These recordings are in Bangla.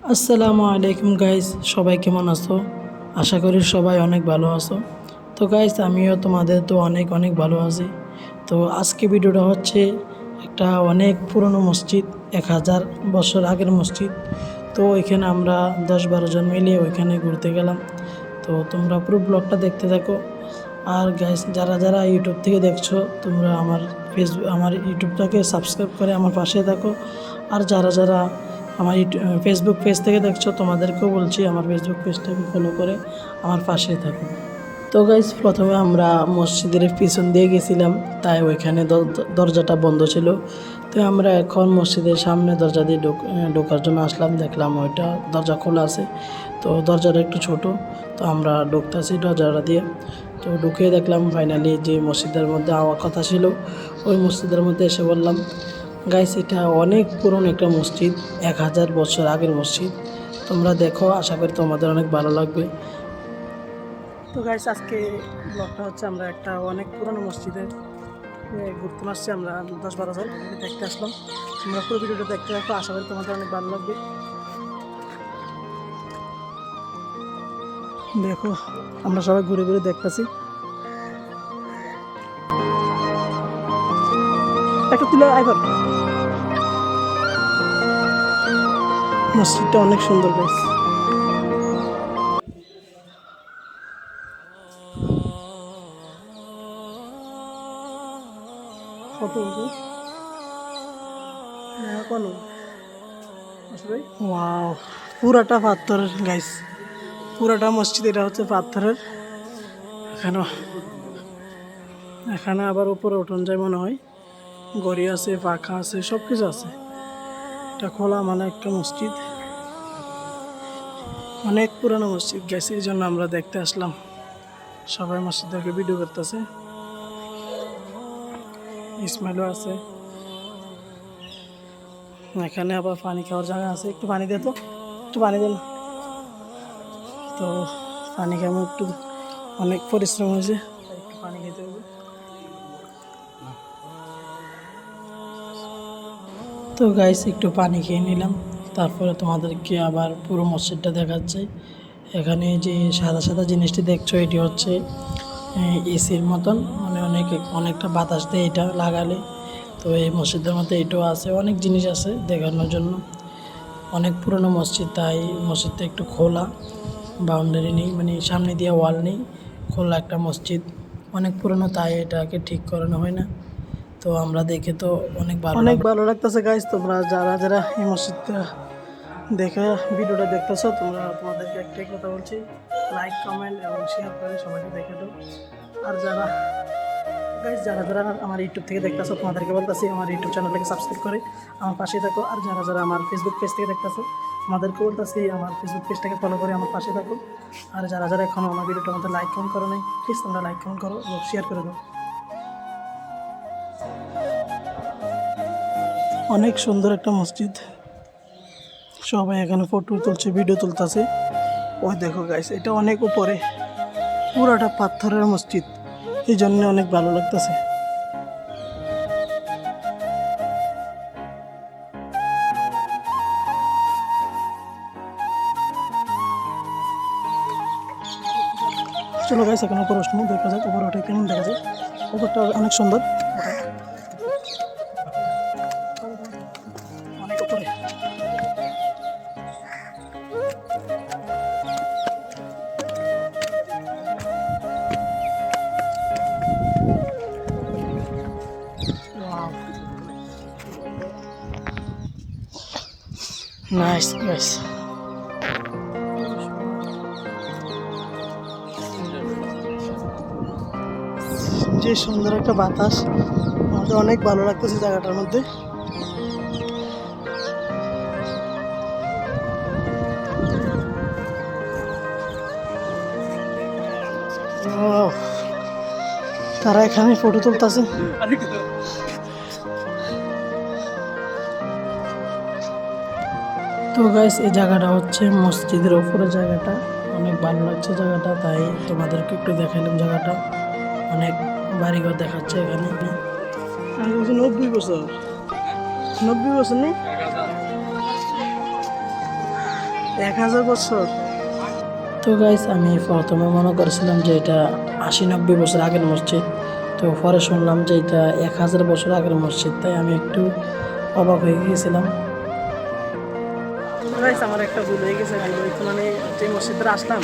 আসসালামু আলাইকুম গাইস, সবাই কেমন আছো? আশা করি সবাই অনেক ভালো আছো। তো গাইস, আমিও তোমাদের তো অনেক অনেক ভালো আছি। তো আজকে ভিডিওটা হচ্ছে একটা অনেক পুরনো মসজিদ, 1000 বছর আগের মসজিদ। তো এখানে আমরা 10-12 জন মিলে ওইখানে ঘুরতে গেলাম। তো তোমরা পুরো ব্লগটা দেখতে থাকো। আর গাইস, যারা যারা ইউটিউব থেকে দেখছো, তোমরা আমার ইউটিউবটাকে সাবস্ক্রাইব করে আমার পাশে থাকো। আর যারা যারা আমার ফেসবুক পেজ থেকে দেখছো, তোমাদেরকেও বলছি আমার ফেসবুক পেজটাকে ফলো করে আমার পাশে থাকো। তো গাইস, প্রথমে আমরা মসজিদের পিছন দিয়ে গেছিলাম, তাই ওইখানে দরজাটা বন্ধ ছিল। তো আমরা এখন মসজিদের সামনে দরজা দিয়ে ঢোকার জন্য আসলাম, দেখলাম ওইটা দরজা খোলা আছে। তো দরজাটা একটু ছোট, তো আমরা ঢুকতেছি দরজাটা দিয়ে। তো ঢুকে দেখলাম ফাইনালি যে মসজিদের মধ্যে আওয়ার কথা ছিল, ওই মসজিদের মধ্যে এসে বললাম। গাইস, এটা অনেক পুরনো একটা মসজিদ, 1000 বছর আগের মসজিদ। তোমরা দেখো, আশা করি তোমাদের অনেক ভালো লাগবে। তো গাইস, আজকে ব্লগটা হচ্ছে আমরা একটা অনেক পুরনো মসজিদে ঘুরতে আসছি। আমরা 10-12 জন দেখতে আসলাম। তোমরা পুরো ভিডিওটা দেখতে থাকো, আশা করি তোমাদের অনেক ভালো লাগবে। দেখো, আমরা সবাই ঘুরে ঘুরে দেখতেছি। একটা তুলে আইবার, মসজিদটা অনেক সুন্দর গাইস। কত কোনো ওয়াও, পুরাটা পাথরের গাইস, পুরাটা মসজিদ এটা হচ্ছে পাথরের। এখানে এখানে আবার উপরে উঠোন যায় মনে হয়, গড়ি আছে, পাখা আছে, সব কিছু আছে। এটা খোলা মানে একটা মসজিদ, অনেক পুরানো মসজিদ গেছে, এই জন্য আমরা দেখতে আসলাম। সবাই মসজিদকে ভিডিও করতেছে, ইসমাইলও আছে। এখানে আবার পানি খাওয়ার জায়গা আছে, একটু পানি দে তো, একটু পানি দে না। তো পানি খাবো একটু, অনেক পরিশ্রম হয়েছে, একটু পানি খেতে হবে। তো গাইস, একটু পানি খেয়ে নিলাম, তারপরে তোমাদেরকে আবার পুরো মসজিদটা দেখাচ্ছে। এখানে যে সাদা সাদা জিনিসটি দেখছো, এটি হচ্ছে এসির মতন, মানে অনেকটা বাতাস দেয় এটা লাগালে। তো এই মসজিদের মধ্যে এটাও আছে, অনেক জিনিস আছে দেখানোর জন্য। অনেক পুরনো মসজিদ, তাই মসজিদটা একটু খোলা, বাউন্ডারি নেই, মানে সামনে দিয়ে ওয়াল নেই, খোলা একটা মসজিদ। অনেক পুরনো, তাই এটাকে ঠিক করানো হয় না। তো আমরা দেখে তো অনেক ভালো লাগতেছে গাইস। তোমরা যারা যারা এই মসজিদটা দেখে ভিডিওটা দেখতেছো, তোমাদেরকে একটাই কথা বলছি, লাইক, কমেন্ট এবং শেয়ার করে সবাইকে দেখে দাও। আর যারা গাইস, যারা যারা আমার ইউটিউব থেকে দেখতেছো, তোমাদেরকে বলতেছি আমার ইউটিউব চ্যানেলটাকে সাবস্ক্রাইব করে আমার পাশে থাকো। আর যারা যারা আমার ফেসবুক পেজ থেকে দেখতেছো, আমাদেরকে বলতেছি আমার ফেসবুক পেজটাকে ফলো করে আমার পাশে থাকো। আর যারা যারা এখনও আমার ভিডিওটার মধ্যে লাইক কমেন্ট করো নাই, প্লিজ তোমরা লাইক কমেন্ট করো এবং শেয়ার করে দাও। অনেক সুন্দর একটা মসজিদ, সবাই এখানে ফটো তুলছে, ভিডিও তুলতেছে। ওই দেখো গাইস, এটা অনেক উপরে, পুরাটা পাথরের মসজিদ, এই জন্য অনেক ভালো লাগতেছে। চলো গাইস, এখন উপরে উঠবো, দেখা যাক উপরে ওঠে কেমন দেখা যায়। উপরটা অনেক সুন্দর, অনেক উপরে। নাইস গাইস, যে সুন্দর একটা বাতাস, আমাদের অনেক ভালো লাগতেছে জায়গাটার মধ্যে। তারা এখানে ফটো তুলতেছে। তো গাইস, এই জায়গাটা হচ্ছে মসজিদের উপরে জায়গাটা, অনেক ভালো লাগছে জায়গাটা, তাই তোমাদেরকে একটু দেখাইলাম জায়গাটা। অনেক বাড়িঘর দেখাচ্ছে এখানে। আমি বলছি 90 বছর, 90 বছর নেই। 1000 বছর। তো গাইস আমি প্রথমে মনে করেছিলাম যে এটা 80-90 বছর আগের মসজিদ, তো পরে শুনলাম যে এটা 1000 বছর আগের মসজিদ, তাই আমি একটু অবাক হয়ে গিয়েছিলাম। গাইস আমার একটা ভুল হয়ে গেছে, ভুল হয়েছে মানে যে মসজিদটা আসলাম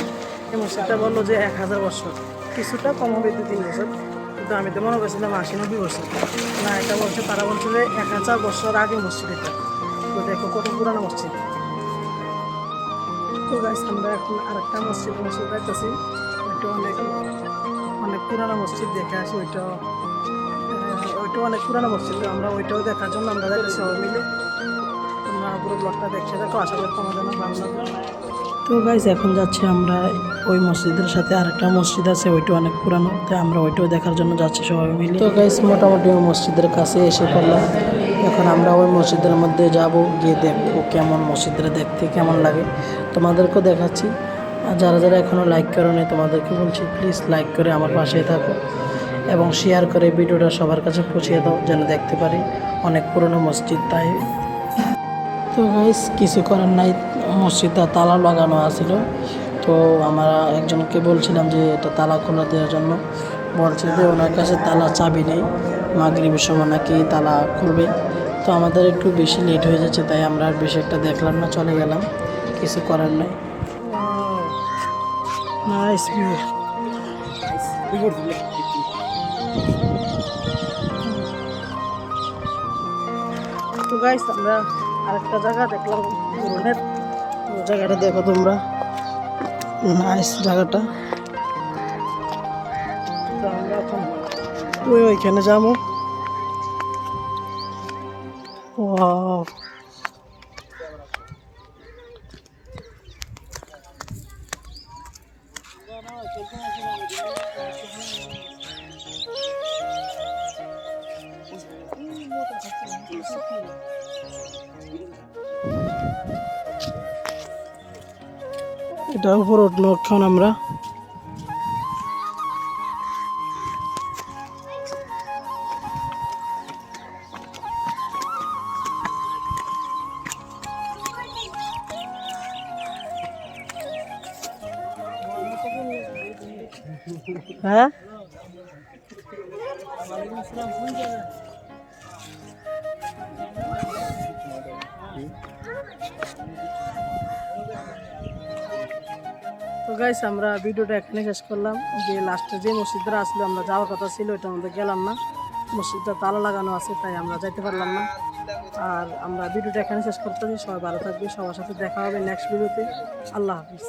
এই মসজিদটা বললো যে 1000 বছর, কিছুটা কম হবে 2-3 বছর, কিন্তু আমি তো মনে করছিলাম 80-90 বছর। না, এটা বলছে, তারা বলছে যে 1000 বছর আগে মসজিদ এটা। তো দেখো কত পুরানো মসজিদ। তো গাইস আমরা এখন আরেকটা মসজিদ যাইতেছি, ওইটা অনেক অনেক পুরানো মসজিদ দেখে আসি। ওইটাও অনেক পুরানো মসজিদ, তো আমরা ওইটাও দেখার জন্য আমরা যাইতেছি সবাই মিলে। তোমরা পুরো ব্লগটা দেখে দেখো, আশা করি তোমাদের অনেক ভালো লাগবে। তো গাইস এখন যাচ্ছি আমরা ওই মসজিদের সাথে আরেকটা মসজিদ আছে, ওইটা অনেক পুরানো, তাই আমরা ওইটাও দেখার জন্য যাচ্ছি সবাই মিলে। তো গাইস মোটামুটি ওই মসজিদের কাছে এসে পড়লাম, এখন আমরা ওই মসজিদের মধ্যে যাব, গিয়ে দেখবো কেমন মসজিদটা দেখতে কেমন লাগে, তোমাদেরকেও দেখাচ্ছি। আর যারা যারা এখনও লাইক করোনি তোমাদেরকে বলছি প্লিজ লাইক করে আমার পাশে থাকো এবং শেয়ার করে ভিডিওটা সবার কাছে পৌঁছিয়ে দাও যেন দেখতে পারি, অনেক পুরনো মসজিদ তাই। তো গাইস কিছু করার নাই, মসজিদটা তালা লাগানো আছিল, তো আমরা একজনকে বলছিলাম যে এটা তালা খোলা দেওয়ার জন্য, বলছে যে ওনার কাছে তালা চাবি নেই, মাগরিবের সময় নাকি তালা খুলবে। তো আমাদের একটু বেশি লেট হয়ে যাচ্ছে, তাই আমরা আর বেশি একটা দেখলাম না, চলে গেলাম, কিছু করার নাই। Nice view. তো গাইস আমরা আরেকটা জায়গা দেখলাম পুরনের, জায়গাটা দেখো তোমরা, নাইস জায়গাটা। তো আমরা এখন ওইখানে যাবো। ওয়াও, এটার উপর উঠলো এখন আমরা। হ্যাঁ, তো গাইস আমরা ভিডিওটা এখানে শেষ করলাম। যে লাস্টে যে মসজিদটা আসলে আমরা যাওয়ার কথা ছিল ওইটার মধ্যে গেলাম না, মসজিদটা তালা লাগানো আছে তাই আমরা যাইতে পারলাম না। আর আমরা ভিডিওটা এখানে শেষ করতেছি। সবাই ভালো থাকবে, সবার সাথে দেখা হবে নেক্সট ভিডিওতে। আল্লাহ হাফিজ।